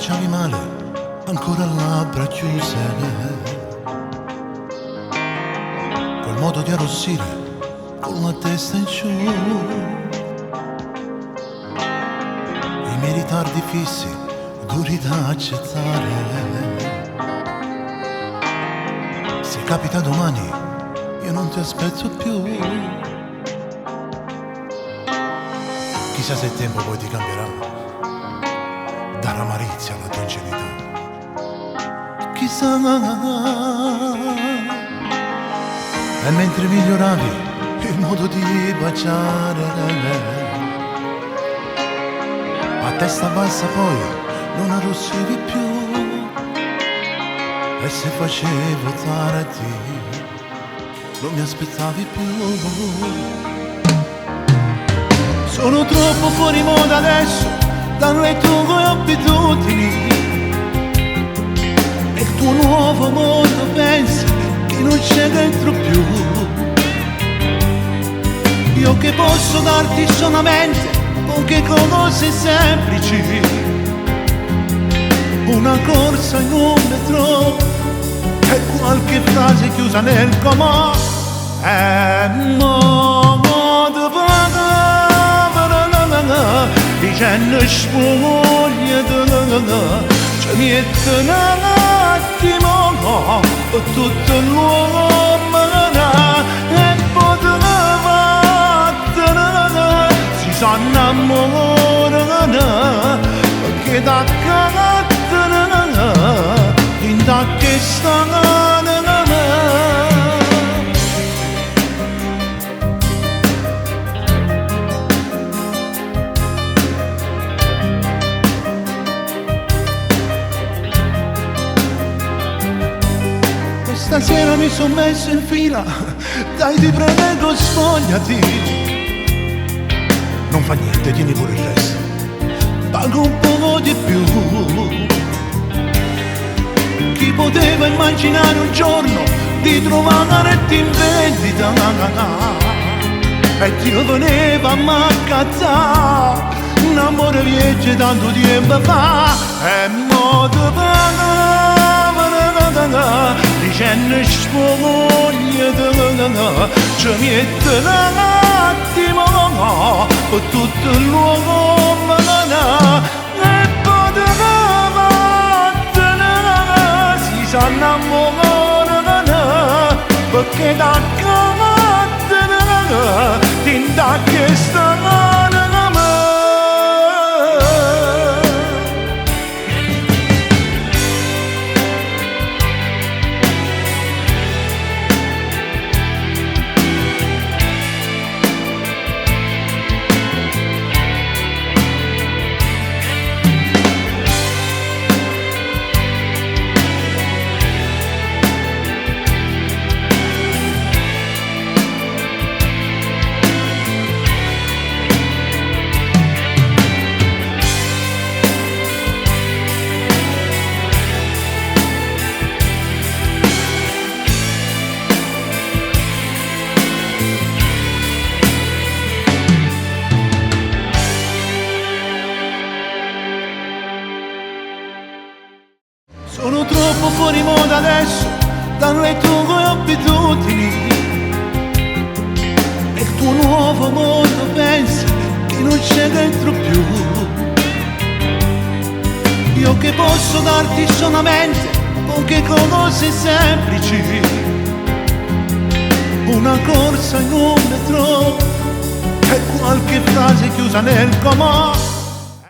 facciavi male, ancora labbra chiuse. Quel modo di arrossire con la testa in giù, i miei ritardi fissi, duri da accettare. Se capita domani, io non ti aspetto più. Chissà se il tempo poi ti cambierà, dall'amarizia alla tua ingenuità. Chissà. E mentre miglioravi il modo di baciare, a testa bassa poi non arrossivi più. E se facevo tardi non mi aspettavi più. Sono troppo fuori moda adesso dalle tue abitudini, e il tuo nuovo mondo pensi che non c'è dentro più. Io che posso darti solamente poche cose semplici, una corsa in un metro e qualche frase chiusa nel comò. Dicendo spugna ci mette un attimo tutto l'uomo e poteva si sa innamorare che da carattere in da che sta. Stasera mi son messo in fila, dai ti prego spogliati. Non fa niente, tieni pure il resto, pago un poco di più. Chi poteva immaginare un giorno di trovarti in vendita e ti veneva a m'accattare un amore vecchio tanto tempo fa. E mo te dicendo spoglia ci mette un attimo tutto l'uomo e poteva si sa innamorare perché da carattere tinta che sta. Sono troppo fuori moda adesso dalle tue abitudini, e il tuo nuovo mondo pensi che non c'è dentro più. Io che posso darti solamente poche cose semplici, una corsa in un metro e qualche frase chiusa nel comò.